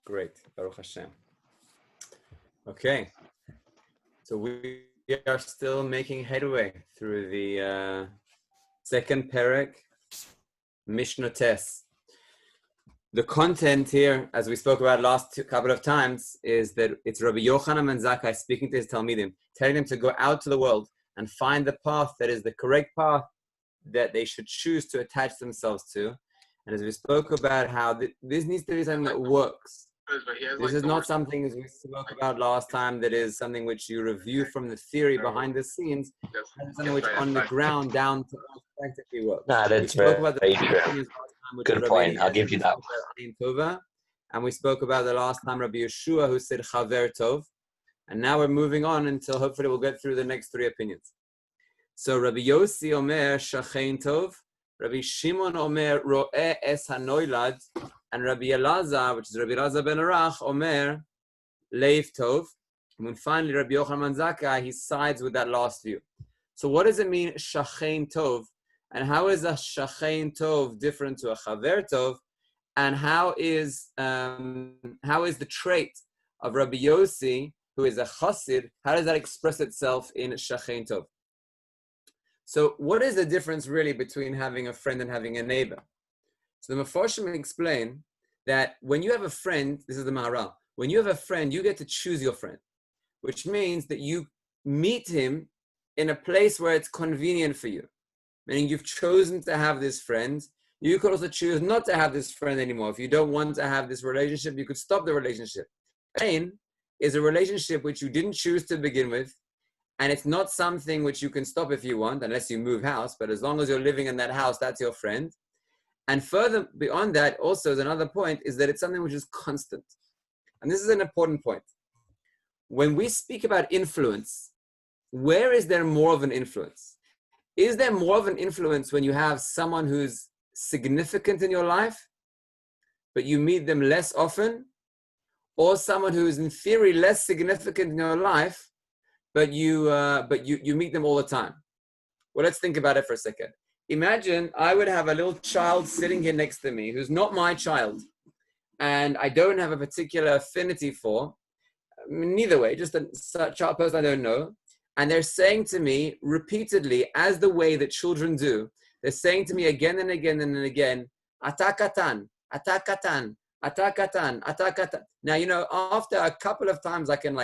Great. Baruch Hashem. Okay. So we are still making headway through the second Perek, Mishnah Tes. The content here, as we spoke about last couple of times, is that it's Rabbi Yochanan ben Zakkai speaking to his Talmidim, telling them to go out to the world and find the path that is the correct path that they should choose to attach themselves to. And as we spoke about how this needs to be something that works. This is not something, as we spoke about last time, that is something which you review from the theory behind the scenes, and something which on the ground down to practically works. No, that's very true. Good point. I'll give you that. And we spoke about the last time Rabbi Yeshua, who said Chaver Tov. And now we're moving on until hopefully we'll get through the next three opinions. So Rabbi Yossi Omer Shachein Tov, Rabbi Shimon Omer Ro'eh Es HaNoilad, and Rabbi Elazar, which is Rabbi Elazar ben Arach, Omer Leiv Tov. And then finally Rabbi Yochanan ben Zakkai, he sides with that last view. So what does it mean Shachein Tov? And how is a Shachein Tov different to a Chaver Tov? And how is the trait of Rabbi Yossi, who is a Chassid, how does that express itself in Shachein Tov? So what is the difference really between having a friend and having a neighbor? So the Mefarshim explain that when you have a friend, this is the Maharal, when you have a friend, you get to choose your friend, which means that you meet him in a place where it's convenient for you. Meaning you've chosen to have this friend. You could also choose not to have this friend anymore. If you don't want to have this relationship, you could stop the relationship. Pain is a relationship which you didn't choose to begin with, and it's not something which you can stop if you want, unless you move house, but as long as you're living in that house, that's your friend. And further beyond that, also, is another point, is that it's something which is constant. And this is an important point. When we speak about influence, where is there more of an influence? Is there more of an influence when you have someone who's significant in your life, but you meet them less often? Or someone who is in theory less significant in your life, but you meet them all the time? Well, let's think about it for a second. Imagine I would have a little child sitting here next to me who's not my child, and I don't have a particular affinity for, neither way, just a child person I don't know, and they're saying to me repeatedly, as the way that children do, they're saying to me again and again and again, Ata katan, ata katan, ata katan, ata katan. Now, after a couple of times I can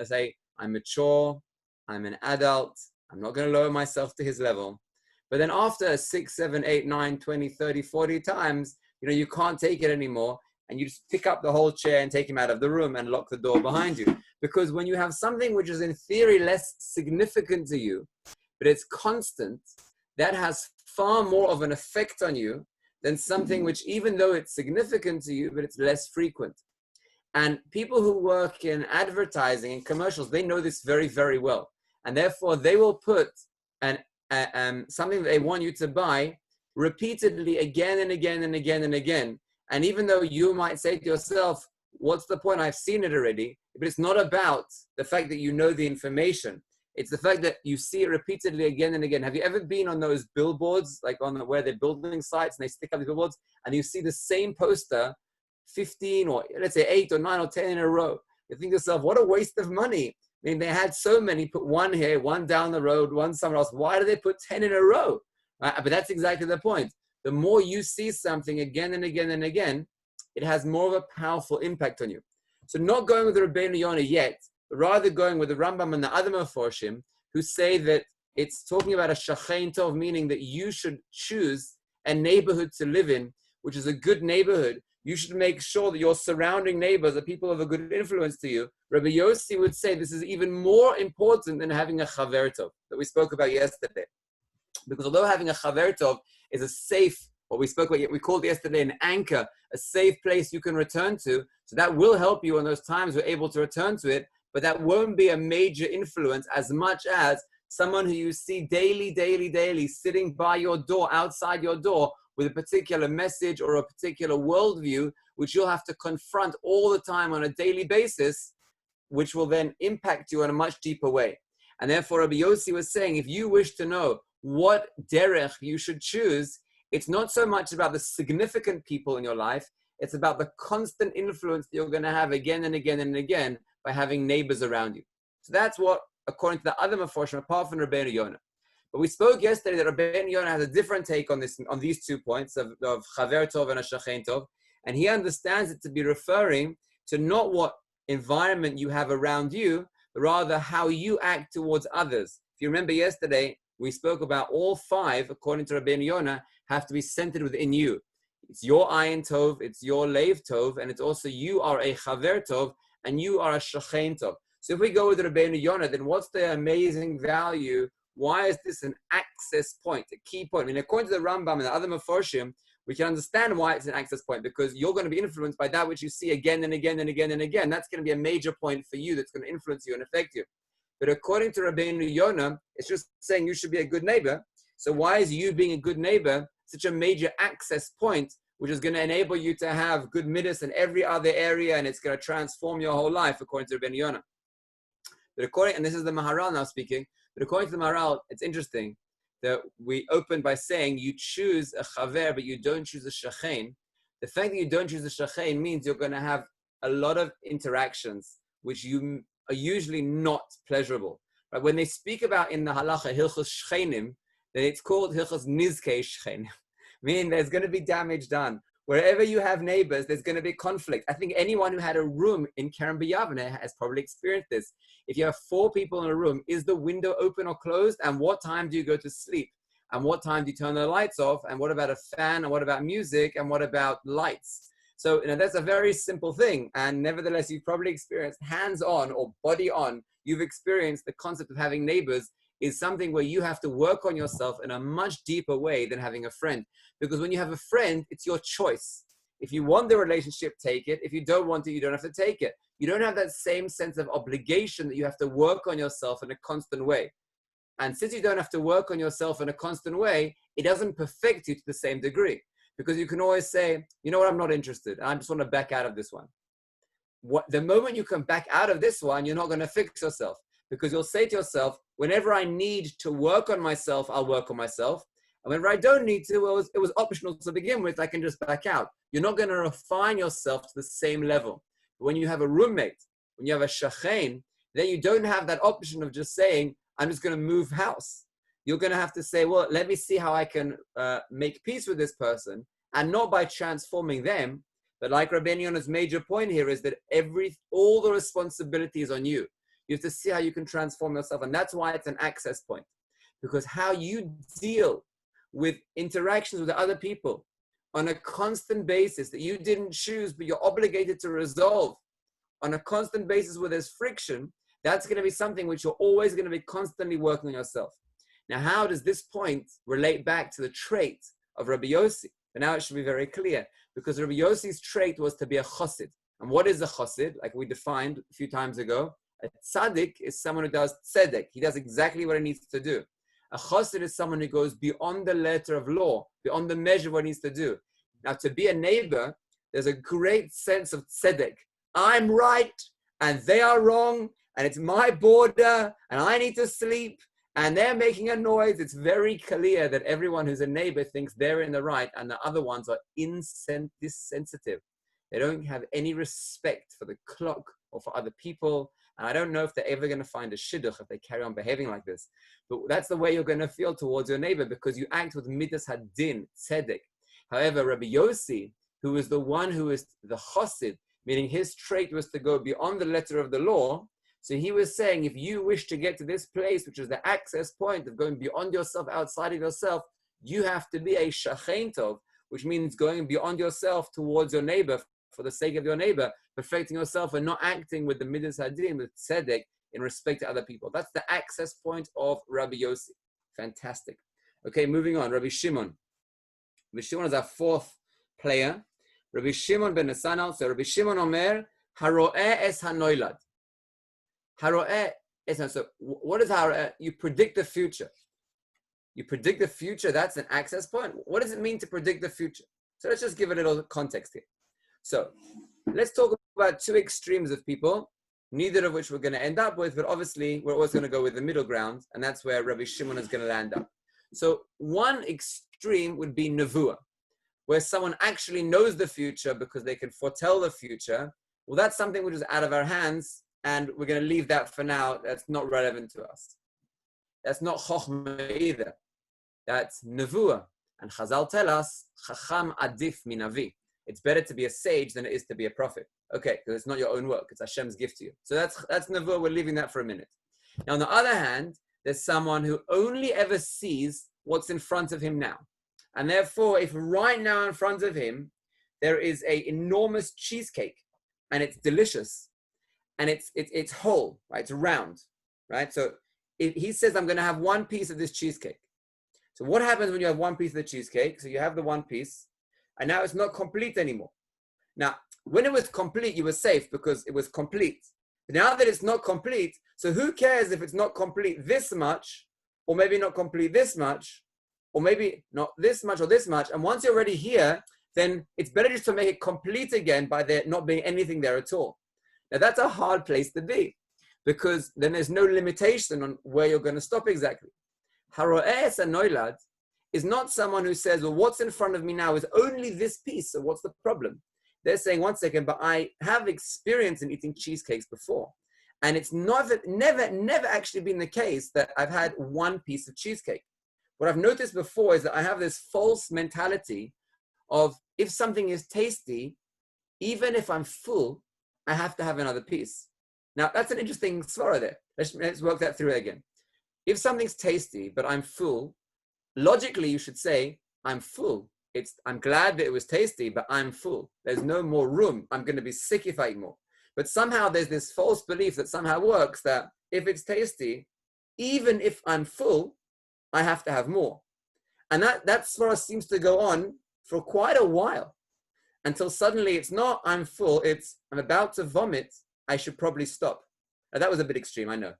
say, I'm mature, I'm an adult, I'm not going to lower myself to his level. But then after 6, 7, 8, 9, 20, 30, 40 times, you can't take it anymore. And you just pick up the whole chair and take him out of the room and lock the door behind you. Because when you have something which is in theory less significant to you, but it's constant, that has far more of an effect on you than something which, even though it's significant to you, but it's less frequent. And people who work in advertising and commercials, they know this very, very well. And therefore, they will put something that they want you to buy repeatedly again and again and again and again. And even though you might say to yourself, what's the point? I've seen it already. But it's not about the fact that you know the information. It's the fact that you see it repeatedly again and again. Have you ever been on those billboards, like where they're building sites and they stick up these billboards, and you see the same poster 15 or let's say 8 or 9 or 10 in a row? You think to yourself, what a waste of money. I mean, they had so many, put one here, one down the road, one somewhere else. Why do they put 10 in a row? But that's exactly the point. The more you see something again and again and again, it has more of a powerful impact on you. So not going with the Rabbeinu Yonah yet, but rather going with the Rambam and the other Mefarshim, who say that it's talking about a Shachein Tov, meaning that you should choose a neighborhood to live in, which is a good neighborhood. You should make sure that your surrounding neighbors are people of a good influence to you. Rabbi Yossi would say this is even more important than having a Chaver Tov that we spoke about yesterday. Because although having a Chaver Tov is a safe, what we spoke about, we called yesterday an anchor, a safe place you can return to, so that will help you in those times you're able to return to it, but that won't be a major influence as much as someone who you see daily, sitting by your door, outside your door, with a particular message or a particular worldview, which you'll have to confront all the time on a daily basis, which will then impact you in a much deeper way. And therefore, Rabbi Yossi was saying, if you wish to know what derech you should choose, it's not so much about the significant people in your life, It's about the constant influence that you're going to have again and again and again by having neighbors around you. So that's what, according to the other Meforshim, apart from Rabbeinu Yonah. But we spoke yesterday that Rabbeinu Yonah has a different take on this, on these 2 points of Chaver Tov and a Shachen Tov, and he understands it to be referring to not what environment you have around you, but rather how you act towards others. If you remember yesterday, we spoke about all 5, according to Rabbeinu Yonah, have to be centered within you. It's your Ayin Tov, it's your Leiv Tov, and it's also you are a Chaver Tov, and you are a Shachen Tov. So if we go with Rabbeinu Yonah, then what's the amazing value? Why is this an access point, a key point? I mean, according to the Rambam and the other Meforshim, we can understand why it's an access point, because you're going to be influenced by that which you see again and again and again and again. That's going to be a major point for you that's going to influence you and affect you. But according to Rabbeinu Yonah, it's just saying you should be a good neighbor. So why is you being a good neighbor such a major access point, which is going to enable you to have good midas in every other area, and it's going to transform your whole life, according to Rabbeinu Yonah? But according, and this is the Maharal now speaking, but according to the Maharal, it's interesting that we opened by saying you choose a chaver, but you don't choose a shachen. The fact that you don't choose a shachen means you're going to have a lot of interactions which you are usually not pleasurable. Right? When they speak about in the halacha hilchos shchenim, then it's called hilchos nizkei shchenim, meaning there's going to be damage done. Wherever you have neighbors, there's going to be conflict. I think anyone who had a room in Kerem B'Yavneh has probably experienced this. If you have 4 people in a room, is the window open or closed? And what time do you go to sleep? And what time do you turn the lights off? And what about a fan? And what about music? And what about lights? So, that's a very simple thing. And nevertheless, you've probably experienced hands-on or body-on. You've experienced the concept of having neighbors is something where you have to work on yourself in a much deeper way than having a friend. Because when you have a friend, it's your choice. If you want the relationship, take it. If you don't want it, you don't have to take it. You don't have that same sense of obligation that you have to work on yourself in a constant way. And since you don't have to work on yourself in a constant way, it doesn't perfect you to the same degree. Because you can always say, you know what, I'm not interested. I just want to back out of this one. The moment you can back out of this one, you're not going to fix yourself. Because you'll say to yourself, whenever I need to work on myself, I'll work on myself. And whenever I don't need to, well, it was optional to begin with, I can just back out. You're not going to refine yourself to the same level. But when you have a roommate, when you have a shachen, then you don't have that option of just saying, I'm just going to move house. You're going to have to say, well, let me see how I can make peace with this person, and not by transforming them. But like Rabbeinu Yonah's major point here is that all the responsibility is on you. You have to see how you can transform yourself. And that's why it's an access point. Because how you deal with interactions with other people on a constant basis that you didn't choose, but you're obligated to resolve on a constant basis where there's friction, that's going to be something which you're always going to be constantly working on yourself. Now, how does this point relate back to the trait of Rabbi Yossi? But now it should be very clear, because Rabbi Yossi's trait was to be a chassid. And what is a chassid? Like we defined a few times ago, a tzaddik is someone who does tzedek. He does exactly what he needs to do. A chassid is someone who goes beyond the letter of law, beyond the measure of what he needs to do. Now, to be a neighbor, there's a great sense of tzedek. I'm right, and they are wrong, and it's my border, and I need to sleep, and they're making a noise. It's very clear that everyone who's a neighbor thinks they're in the right, and the other ones are insensitive. They don't have any respect for the clock or for other people. And I don't know if they're ever going to find a shidduch if they carry on behaving like this. But that's the way you're going to feel towards your neighbor, because you act with midas hadin, tzedek. However, Rabbi Yossi, who is the one who is the chassid, meaning his trait was to go beyond the letter of the law. So he was saying, if you wish to get to this place, which is the access point of going beyond yourself, outside of yourself, you have to be a shachen tov, which means going beyond yourself towards your neighbor for the sake of your neighbor, perfecting yourself and not acting with the midas hadin, with tzedek, in respect to other people. That's the access point of Rabbi Yossi. Fantastic. Okay, moving on. Rabbi Shimon. Rabbi Shimon is our 4th player. Rabbi Shimon ben Nesanel. So Rabbi Shimon Omer, haro'eh es hanoilad. Haro'eh es hanoilad. So what is haro'eh? You predict the future. You predict the future. That's an access point. What does it mean to predict the future? So let's just give a little context here. So let's talk about 2 extremes of people, neither of which we're going to end up with, but obviously we're always going to go with the middle ground, and that's where Rabbi Shimon is going to land up. So one extreme would be nevuah. where someone actually knows the future because they can foretell the future, well, that's something which is out of our hands, and we're going to leave that for now. That's not relevant to us. That's not chokhmah either. That's nevuah. And Chazal tell us, chacham adif min avi. It's better to be a sage than it is to be a prophet. Okay, because it's not your own work. It's Hashem's gift to you. So that's nevuah. We're leaving that for a minute. Now, on the other hand, there's someone who only ever sees what's in front of him now. And therefore, if right now in front of him, there is an enormous cheesecake, and it's delicious, and it's whole, right? It's round, right? So if he says, I'm going to have one piece of this cheesecake. So what happens when you have one piece of the cheesecake? So you have the one piece, and now it's not complete anymore. Now, when it was complete, you were safe because it was complete. But now that it's not complete, so who cares if it's not complete this much, or maybe not complete this much, or maybe not this much or this much. And once you're already here, then it's better just to make it complete again by there not being anything there at all. Now that's a hard place to be, because then there's no limitation on where you're going to stop exactly. Haro'es anoilad is not someone who says, well, what's in front of me now is only this piece, so what's the problem? They're saying, one second, but I have experience in eating cheesecakes before. And it's never actually been the case that I've had one piece of cheesecake. What I've noticed before is that I have this false mentality of if something is tasty, even if I'm full, I have to have another piece. Now, that's an interesting svara there. Let's work that through again. If something's tasty, but I'm full, logically, you should say, I'm full. I'm glad that it was tasty, but I'm full. There's no more room. I'm going to be sick if I eat more. But somehow there's this false belief that somehow works that if it's tasty, even if I'm full, I have to have more. And that svara seems to go on for quite a while until suddenly it's not I'm full, it's I'm about to vomit, I should probably stop. Now, that was a bit extreme, I know.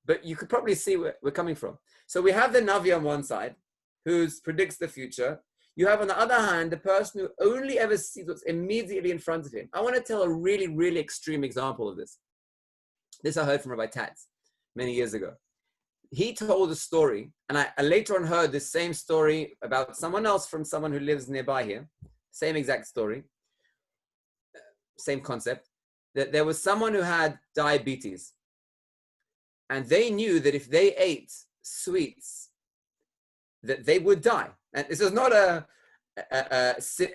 But you could probably see where we're coming from. So we have the Navi on one side who predicts the future. You have on the other hand the person who only ever sees what's immediately in front of him. I want to tell a really, really extreme example of this. This I heard from Rabbi Tatz many years ago. He told a story, and I later on heard this same story about someone else from someone who lives nearby here. Same exact story, same concept, that there was someone who had diabetes. And they knew that if they ate sweets, that they would die. And this is not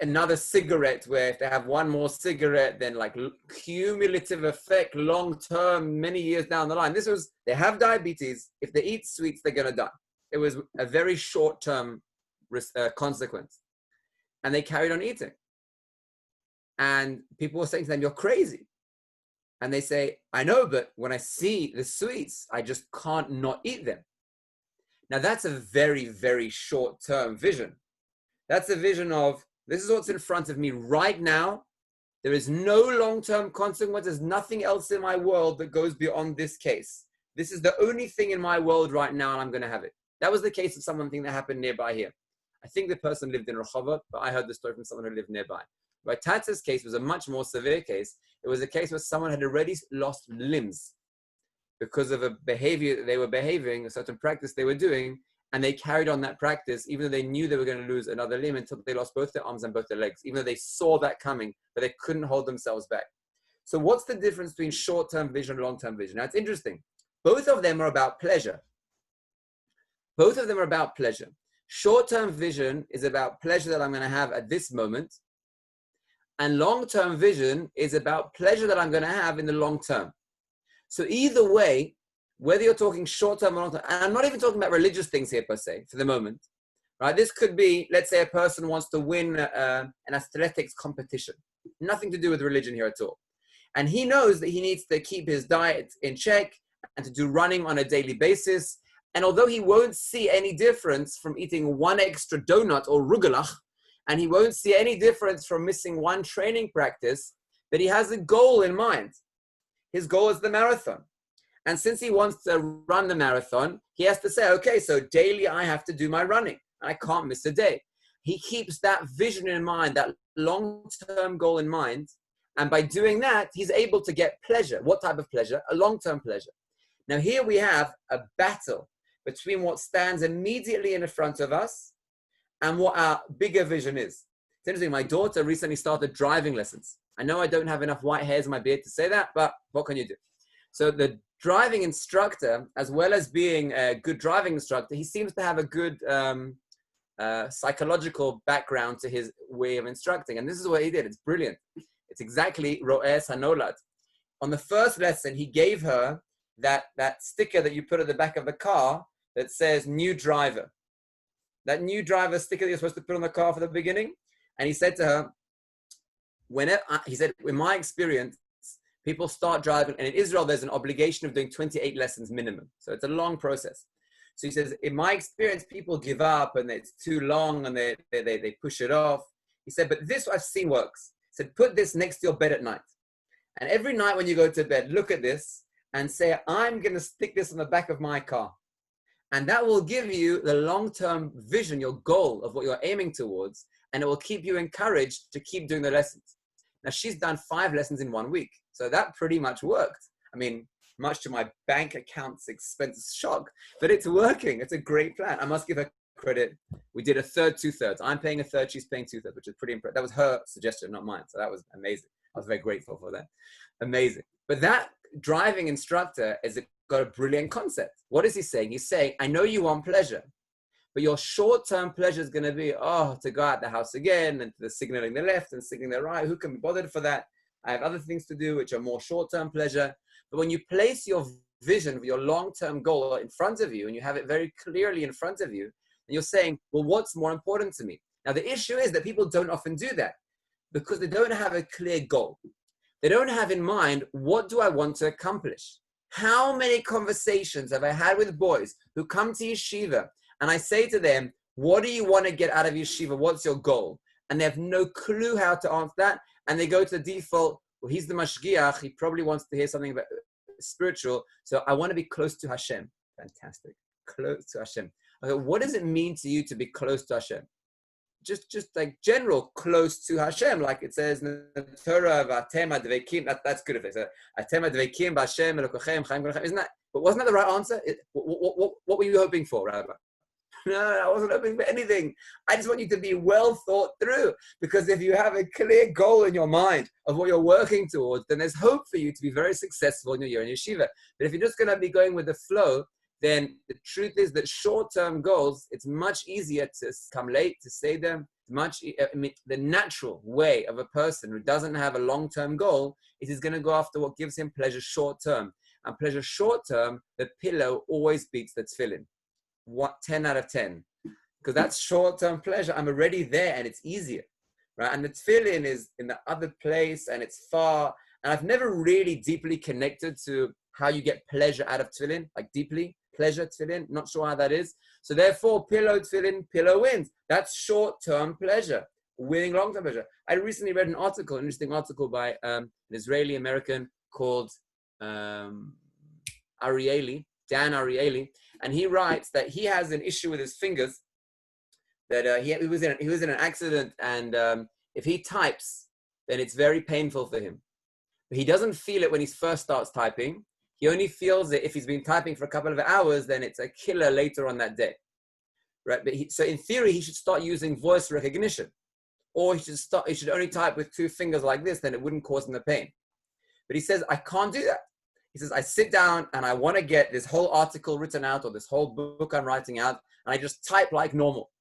another cigarette where if they have one more cigarette, then like cumulative effect, long-term, many years down the line. This was, they have diabetes. If they eat sweets, they're going to die. It was a very short-term consequence. And they carried on eating. And people were saying to them, you're crazy. And they say, I know, but when I see the sweets, I just can't not eat them. Now that's a very, very short-term vision. That's a vision of, this is what's in front of me right now. There is no long-term consequence. There's nothing else in my world that goes beyond this case. This is the only thing in my world right now, and I'm going to have it. That was the case of something that happened nearby here. I think the person lived in Rehovot, but I heard the story from someone who lived nearby. But Tatz's case was a much more severe case. It was a case where someone had already lost limbs because of a behavior that they were behaving, a certain practice they were doing, and they carried on that practice, even though they knew they were going to lose another limb until they lost both their arms and both their legs, even though they saw that coming, but they couldn't hold themselves back. So what's the difference between short-term vision and long-term vision? Now, it's interesting. Both of them are about pleasure. Both of them are about pleasure. Short-term vision is about pleasure that I'm going to have at this moment, and long-term vision is about pleasure that I'm going to have in the long term. So either way, whether you're talking short-term or long-term, and I'm not even talking about religious things here per se, for the moment, right? This could be, let's say a person wants to win an athletics competition. Nothing to do with religion here at all. And he knows that he needs to keep his diet in check and to do running on a daily basis. And although he won't see any difference from eating one extra donut or rugelach, and he won't see any difference from missing one training practice, but he has a goal in mind. His goal is the marathon. And since he wants to run the marathon, he has to say, okay, so daily I have to do my running. I can't miss a day. He keeps that vision in mind, that long-term goal in mind. And by doing that, he's able to get pleasure. What type of pleasure? A long-term pleasure. Now here we have a battle between what stands immediately in front of us and what our bigger vision is. It's interesting, my daughter recently started driving lessons. I know I don't have enough white hairs in my beard to say that, but what can you do? So the driving instructor, as well as being a good driving instructor, he seems to have a good psychological background to his way of instructing. And this is what he did. It's brilliant. It's exactly Ro'es HaNolad. On the first lesson, he gave her that sticker that you put at the back of the car that says new driver. That new driver sticker that you're supposed to put on the car for the beginning. And he said to her, he said, in my experience, people start driving, and in Israel, there's an obligation of doing 28 lessons minimum. So it's a long process. So he says, in my experience, people give up and it's too long and they push it off. He said, but this I've seen works. He said, put this next to your bed at night. And every night when you go to bed, look at this and say, I'm going to stick this on the back of my car. And that will give you the long-term vision, your goal of what you're aiming towards, and it will keep you encouraged to keep doing the lessons. Now, she's done 5 lessons in 1 week. So that pretty much worked. I mean, much to my bank account's expense shock, but it's working. It's a great plan. I must give her credit. We did a third, 2/3. I'm paying a third, she's paying 2/3, which is pretty impressive. That was her suggestion, not mine. So that was amazing. I was very grateful for that. Amazing. But that driving instructor has got a brilliant concept. What is he saying? He's saying, I know you want pleasure, but your short-term pleasure is going to be, to go out the house again and the signaling the left and signaling the right. Who can be bothered for that? I have other things to do, which are more short-term pleasure. But when you place your vision, your long-term goal in front of you, and you have it very clearly in front of you, and you're saying, well, what's more important to me? Now, the issue is that people don't often do that because they don't have a clear goal. They don't have in mind, what do I want to accomplish? How many conversations have I had with boys who come to yeshiva, and I say to them, what do you want to get out of yeshiva? What's your goal? And they have no clue how to answer that. And they go to the default, well, he's the mashgiach. He probably wants to hear something about spiritual. So I want to be close to Hashem. Fantastic. Close to Hashem. Okay, what does it mean to you to be close to Hashem? Just like general close to Hashem, like it says in the Torah, that's good if it says, isn't that, but wasn't that the right answer? What were you hoping for, Rabbi? No, I wasn't hoping for anything. I just want you to be well thought through, because if you have a clear goal in your mind of what you're working towards, then there's hope for you to be very successful in your year in yeshiva. But if you're just going to be going with the flow, then the truth is that short-term goals, it's much easier to come late, to say them. The natural way of a person who doesn't have a long-term goal is he's going to go after what gives him pleasure short-term. And pleasure short-term, the pillow always beats the tefillin. 10 out of 10, because that's short-term pleasure. I'm already there and it's easier, right? And the tefillin is in the other place and it's far. And I've never really deeply connected to how you get pleasure out of tefillin, like deeply pleasure tefillin. Not sure how that is. So therefore, pillow tefillin, pillow wins. That's short-term pleasure, winning long-term pleasure. I recently read an interesting article by an Israeli American called Dan Ariely. And he writes that he has an issue with his fingers, that he was in an accident, and if he types, then it's very painful for him. But he doesn't feel it when he first starts typing. He only feels it if he's been typing for a couple of hours, then it's a killer later on that day. Right? But so in theory, he should start using voice recognition. Or he should only type with 2 fingers like this, then it wouldn't cause him the pain. But he says, I can't do that. He says, I sit down and I want to get this whole article written out or this whole book I'm writing out, and I just type like normal.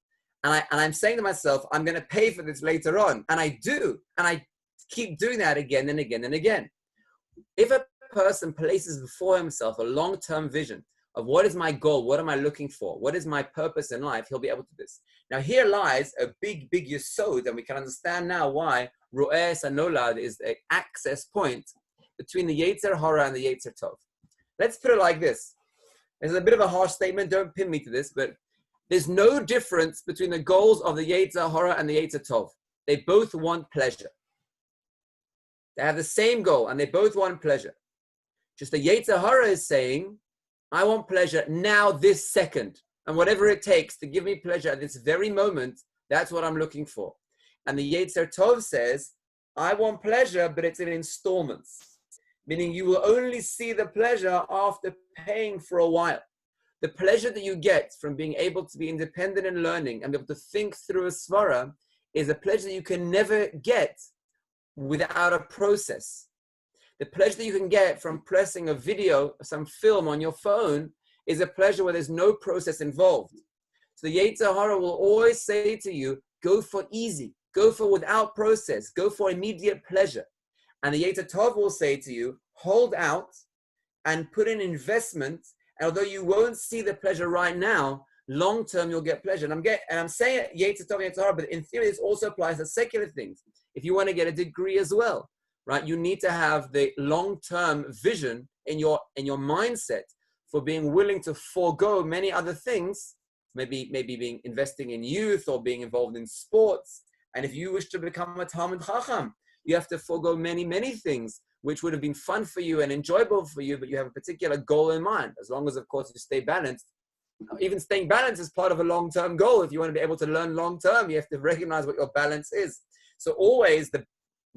And I'm saying to myself, I'm going to pay for this later on. And I do. And I keep doing that again and again and again. If a person places before himself a long-term vision of what is my goal, what am I looking for, what is my purpose in life, he'll be able to do this. Now here lies a big yesod, and we can understand now why Ro'es HaNolad is an access point between the Yetzer Hara and the Yetzer Tov. Let's put it like this. It's a bit of a harsh statement, don't pin me to this, but there's no difference between the goals of the Yetzer Hara and the Yetzer Tov. They both want pleasure. They have the same goal and they both want pleasure. Just the Yetzer Hara is saying, I want pleasure now, this second. And whatever it takes to give me pleasure at this very moment, that's what I'm looking for. And the Yetzer Tov says, I want pleasure, but it's in installments. Meaning you will only see the pleasure after paying for a while. The pleasure that you get from being able to be independent in learning and be able to think through a svara is a pleasure that you can never get without a process. The pleasure that you can get from pressing a video, some film on your phone, is a pleasure where there's no process involved. So the Yetzer Hara will always say to you, go for easy, go for without process, go for immediate pleasure. And the Yetzer Tov will say to you, hold out and put in investment. And although you won't see the pleasure right now, long term you'll get pleasure. And I'm saying Yetzer Tov, Yetzer Hara, but in theory this also applies to secular things. If you want to get a degree as well, right? You need to have the long-term vision in your mindset for being willing to forego many other things, maybe investing in youth or being involved in sports. And if you wish to become a Talmid Chacham, you have to forego many things which would have been fun for you and enjoyable for you, but you have a particular goal in mind. As long as, of course, you stay balanced. Even staying balanced is part of a long-term goal. If you want to be able to learn long-term, you have to recognize what your balance is. So always the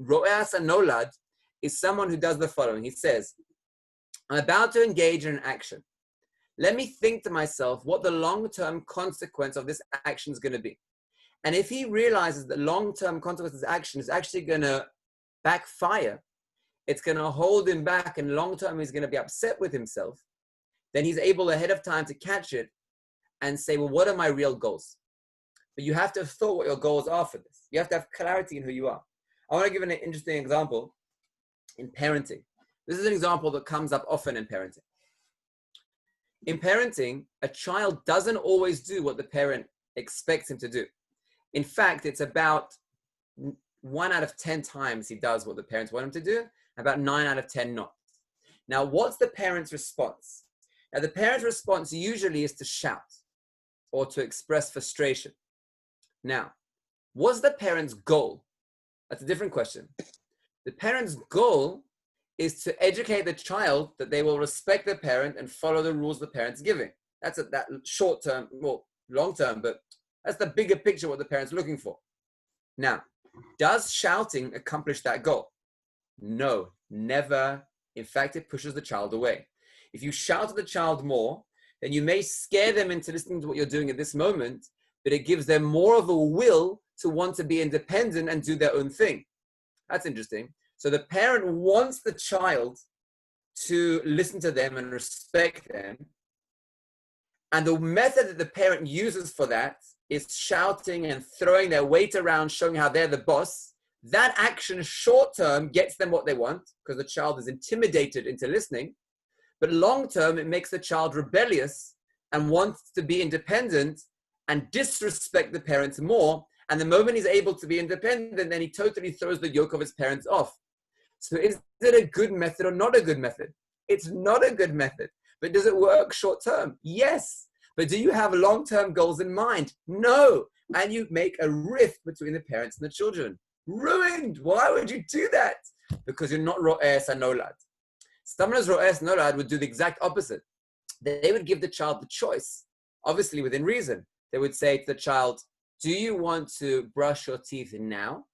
Ro'as HaNolad is someone who does the following. He says, I'm about to engage in an action. Let me think to myself what the long-term consequence of this action is going to be. And if he realizes the long-term consequence of this action is actually going to backfire, it's going to hold him back, and long-term he's going to be upset with himself, then he's able ahead of time to catch it and say, well, what are my real goals? But you have to have thought what your goals are for this. You have to have clarity in who you are. I want to give an interesting example in parenting. This is an example that comes up often in parenting. In parenting, a child doesn't always do what the parent expects him to do. In fact, it's about 1 out of 10 times he does what the parents want him to do, about 9 out of 10 not. Now, what's the parent's response? Now, the parent's response usually is to shout or to express frustration. Now, what's the parent's goal? That's a different question. The parent's goal is to educate the child that they will respect the parent and follow the rules the parent's giving. That's that short term, well, long term, but that's the bigger picture what the parent's looking for. Now, does shouting accomplish that goal? No, never. In fact, it pushes the child away. If you shout at the child more, then you may scare them into listening to what you're doing at this moment, but it gives them more of a will to want to be independent and do their own thing. That's interesting. So the parent wants the child to listen to them and respect them. And the method that the parent uses for that is shouting and throwing their weight around, showing how they're the boss. That action short term gets them what they want because the child is intimidated into listening. But long term, it makes the child rebellious and wants to be independent and disrespect the parents more. And the moment he's able to be independent, then he totally throws the yoke of his parents off. So is it a good method or not a good method? It's not a good method. But does it work short term? Yes. But do you have long-term goals in mind? No. And you make a rift between the parents and the children. Ruined. Why would you do that? Because you're not Ro'as HaNolad. Someone who's Ro'as HaNolad would do the exact opposite. They would give the child the choice, obviously within reason. They would say to the child, do you want to brush your teeth now?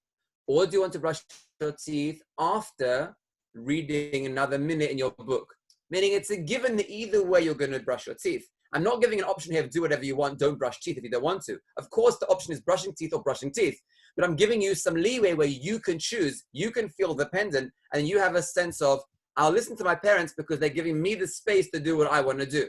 Or do you want to brush your teeth after reading another minute in your book? Meaning it's a given that either way you're going to brush your teeth. I'm not giving an option here of do whatever you want, don't brush teeth if you don't want to. Of course, the option is brushing teeth or brushing teeth. But I'm giving you some leeway where you can choose, you can feel dependent, and you have a sense of, I'll listen to my parents because they're giving me the space to do what I want to do.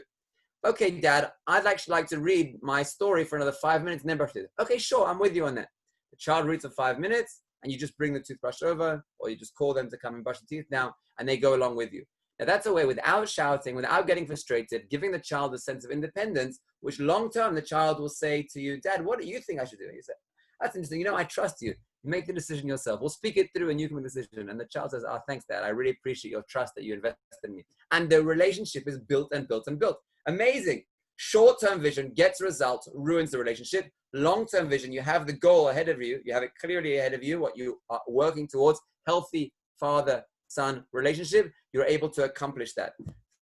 Okay, Dad, I'd actually like to read my story for another 5 minutes and then brush it. Okay, sure, I'm with you on that. The child reads for 5 minutes, and you just bring the toothbrush over, or you just call them to come and brush the teeth now, and they go along with you. Now, that's a way without shouting, without getting frustrated, giving the child a sense of independence, which long-term the child will say to you, Dad, what do you think I should do? And you say, that's interesting. You know, I trust you. Make the decision yourself. We'll speak it through and you can make the decision. And the child says, oh, thanks, Dad. I really appreciate your trust that you invested in me. And the relationship is built and built and built. Amazing. Short-term vision gets results, ruins the relationship. Long-term vision, you have the goal ahead of you. You have it clearly ahead of you, what you are working towards, healthy father-son relationship. You're able to accomplish that.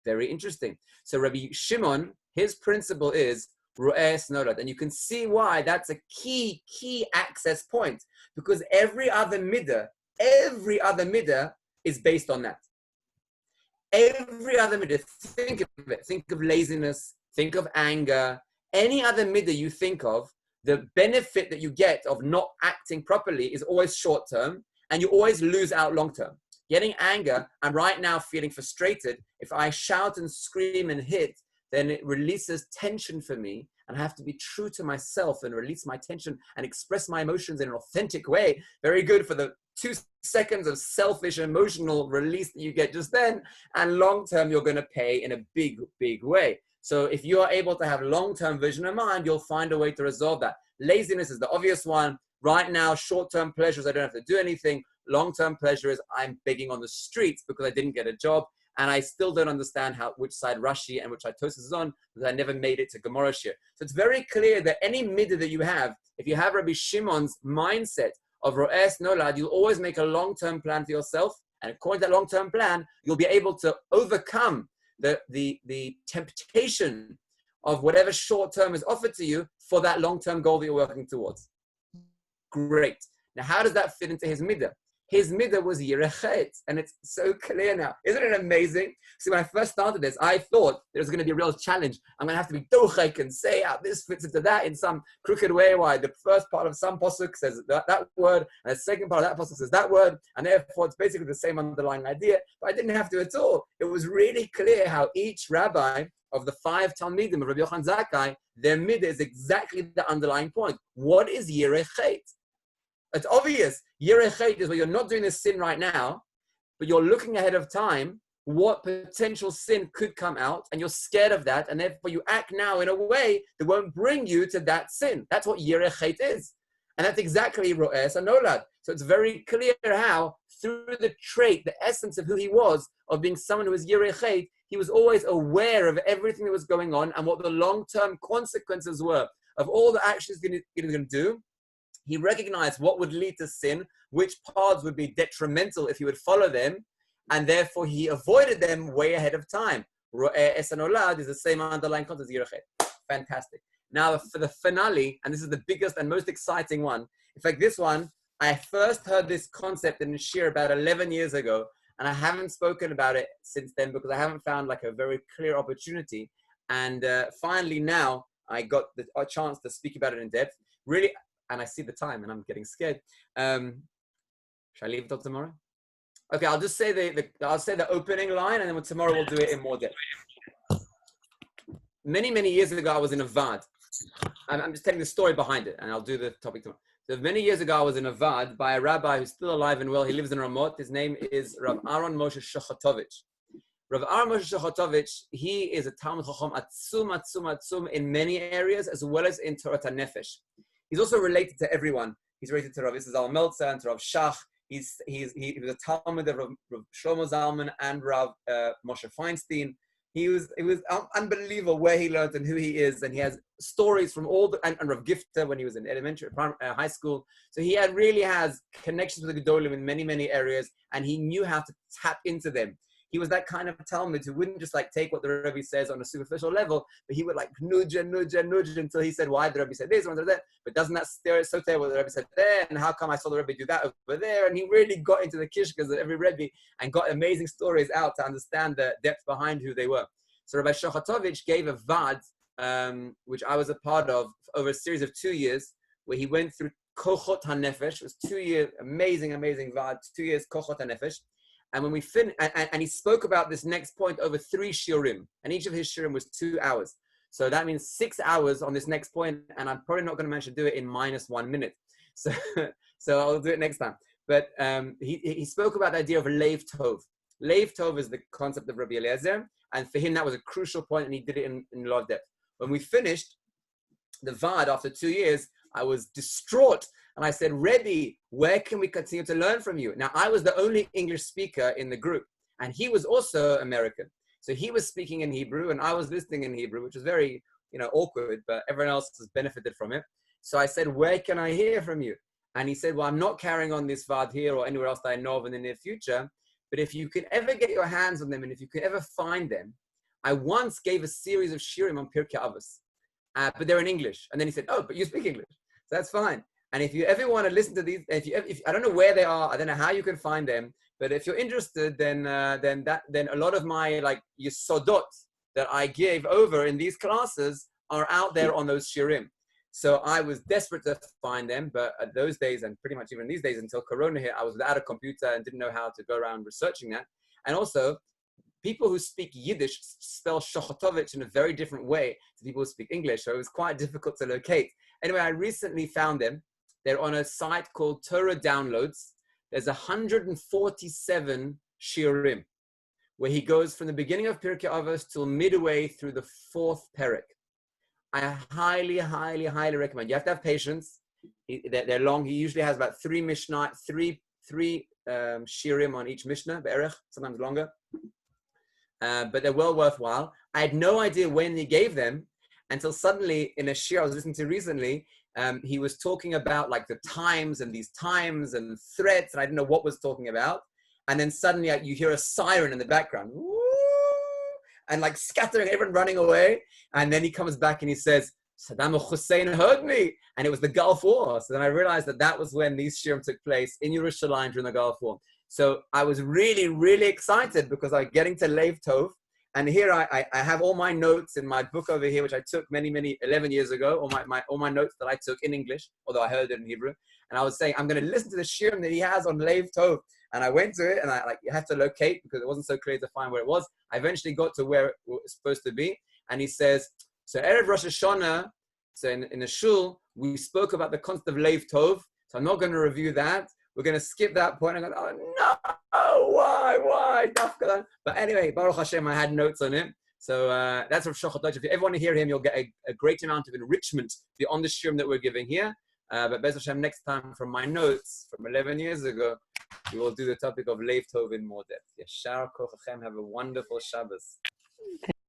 Very interesting. So Rabbi Shimon, his principle is Ro'as HaNolad. And you can see why that's a key access point. Because every other midah is based on that. Every other midah, think of it. Think of laziness. Think of anger. Any other midah you think of, the benefit that you get of not acting properly is always short term, and you always lose out long term. Getting anger, I'm right now feeling frustrated. If I shout and scream and hit, then it releases tension for me, and I have to be true to myself and release my tension and express my emotions in an authentic way. Very good for the 2 seconds of selfish emotional release that you get just then, and long term you're going to pay in a big, big way. So if you are able to have long-term vision in mind, you'll find a way to resolve that. Laziness is the obvious one. Right now, short-term pleasures, I don't have to do anything. Long-term pleasure is I'm begging on the streets because I didn't get a job, and I still don't understand which side Rashi and which side Tosfos is on, because I never made it to Gemara Shir. So it's very clear that any midah that you have, if you have Rabbi Shimon's mindset of Ro'es Nolad, you'll always make a long-term plan for yourself, and according to that long-term plan, you'll be able to overcome the temptation of whatever short-term is offered to you for that long-term goal that you're working towards. Great. Now, how does that fit into his midah? His midah was yirechet, and it's so clear now. Isn't it amazing? See, when I first started this, I thought there was going to be a real challenge. I'm going to have to be dochek and say how this fits into that in some crooked way. Why the first part of some pasuk says that word, and the second part of that pasuk says that word, and therefore it's basically the same underlying idea. But I didn't have to at all. It was really clear how each rabbi of the 5 Talmidim of Rabbi Yochanan Zakkai, their midah is exactly the underlying point. What is yirechet? It's obvious. Yirechet is where you're not doing this sin right now, but you're looking ahead of time, what potential sin could come out, and you're scared of that, and therefore you act now in a way that won't bring you to that sin. That's what yirechet is. And that's exactly Ro'es Nolad. So it's very clear how, through the trait, the essence of who he was, of being someone who was yirechet, he was always aware of everything that was going on and what the long-term consequences were of all the actions he was going to do. He recognized what would lead to sin, which paths would be detrimental if he would follow them, and therefore he avoided them way ahead of time. Ro'es Nolad is the same underlying concept as Yirechet. Fantastic. Now for the finale, and this is the biggest and most exciting one. In fact, this one, I first heard this concept in Shir about 11 years ago, and I haven't spoken about it since then because I haven't found like a very clear opportunity. And finally now, I got a chance to speak about it in depth. Really, and I see the time and I'm getting scared. Shall I leave it till tomorrow? Okay, I'll just say I'll say the opening line, and then tomorrow we'll do it in more depth. Many, many years ago, I was in a Vad. I'm just telling the story behind it, and I'll do the topic tomorrow. So many years ago, I was in a Vad by a rabbi who's still alive and well. He lives in Ramot. His name is Rav Aaron Moshe Shochatovich. Rav Aaron Moshe Shochatovich, he is a Talmud Chacham atzum in many areas, as well as in Torah Nefesh. He's also related to everyone. He's related to Rav Isazal Meltzer and to Rav Shach. He was a Talmud of Rav Shlomo Zalman and Rav Moshe Feinstein. It was unbelievable where he learned and who he is, and he has stories from all the and Rav Gifta when he was in elementary, high school. So he really has connections with the Gedolim in many, many areas, and he knew how to tap into them. He was that kind of Talmud who wouldn't just like take what the Rebbe says on a superficial level, but he would like nudge until he said, why did the Rebbe say this, or that? But doesn't that so tell what the Rebbe said there? And how come I saw the Rebbe do that over there? And he really got into the kishkas of every Rebbe and got amazing stories out to understand the depth behind who they were. So Rabbi Shochatovich gave a Vad, which I was a part of over a series of 2 years, where he went through Kochot HaNefesh. It was 2 years, amazing Vad, 2 years Kochot HaNefesh. And when we finished, and he spoke about this next point over 3 shiurim, and each of his shiurim was 2 hours. So that means 6 hours on this next point, and I'm probably not going to manage to do it in minus 1 minute. So I'll do it next time. But he spoke about the idea of Leiv Tov. Leiv Tov is the concept of Rabbi Eliezer, and for him that was a crucial point, and he did it in a lot of depth. When we finished the Vad after 2 years, I was distraught. And I said, Rebbe, where can we continue to learn from you? Now, I was the only English speaker in the group, and he was also American. So he was speaking in Hebrew, and I was listening in Hebrew, which was very, awkward, but everyone else has benefited from it. So I said, where can I hear from you? And he said, well, I'm not carrying on this Vad here or anywhere else that I know of in the near future, but if you can ever get your hands on them, and if you can ever find them, I once gave a series of shiurim on Pirkei Avos, but they're in English. And then he said, oh, but you speak English. So that's fine. And if you ever want to listen to these, if I don't know where they are, I don't know how you can find them, but if you're interested, then a lot of my like yesodot that I gave over in these classes are out there on those shiurim. So I was desperate to find them, but at those days, and pretty much even these days until Corona hit, I was without a computer and didn't know how to go around researching that. And also, people who speak Yiddish spell Shochotovich in a very different way to people who speak English, so it was quite difficult to locate. Anyway, I recently found them. They're on a site called Torah Downloads. There's 147 shiurim, where he goes from the beginning of Pirkei Avos till midway through the 4th perek. I highly, highly, highly recommend. You have to have patience. They're long. He usually has about three shiurim on each mishnah, be'erech, sometimes longer. But they're well worthwhile. I had no idea when he gave them until suddenly in a shiur I was listening to recently, he was talking about like the times and these times and threats, and I didn't know what was talking about. And then suddenly you hear a siren in the background. Woo! And like scattering, everyone running away. And then he comes back and he says, Saddam Hussein heard me. And it was the Gulf War. So then I realized that was when these shiurim took place in Yerushalayim during the Gulf War. So I was really, really excited because I'm getting to Lev Tov. And here I have all my notes in my book over here, which I took 11 years ago, all my notes that I took in English, although I heard it in Hebrew. And I was saying, I'm going to listen to the shiurim that he has on Lev Tov. And I went to it, and you have to locate because it wasn't so clear to find where it was. I eventually got to where it was supposed to be. And he says, so Erev Rosh Hashanah, so in the shul, we spoke about the concept of Lev Tov. So I'm not going to review that. We're going to skip that point. I'm going, oh, no, why? But anyway, Baruch Hashem, I had notes on it. So that's Rav Shochet Deutsch. If you ever want to hear him, you'll get a great amount of enrichment beyond the shiurim that we're giving here. But Bez Hashem, next time from my notes from 11 years ago, we will do the topic of Lev Tov in more depth. Yashar Kochachem, have a wonderful Shabbos.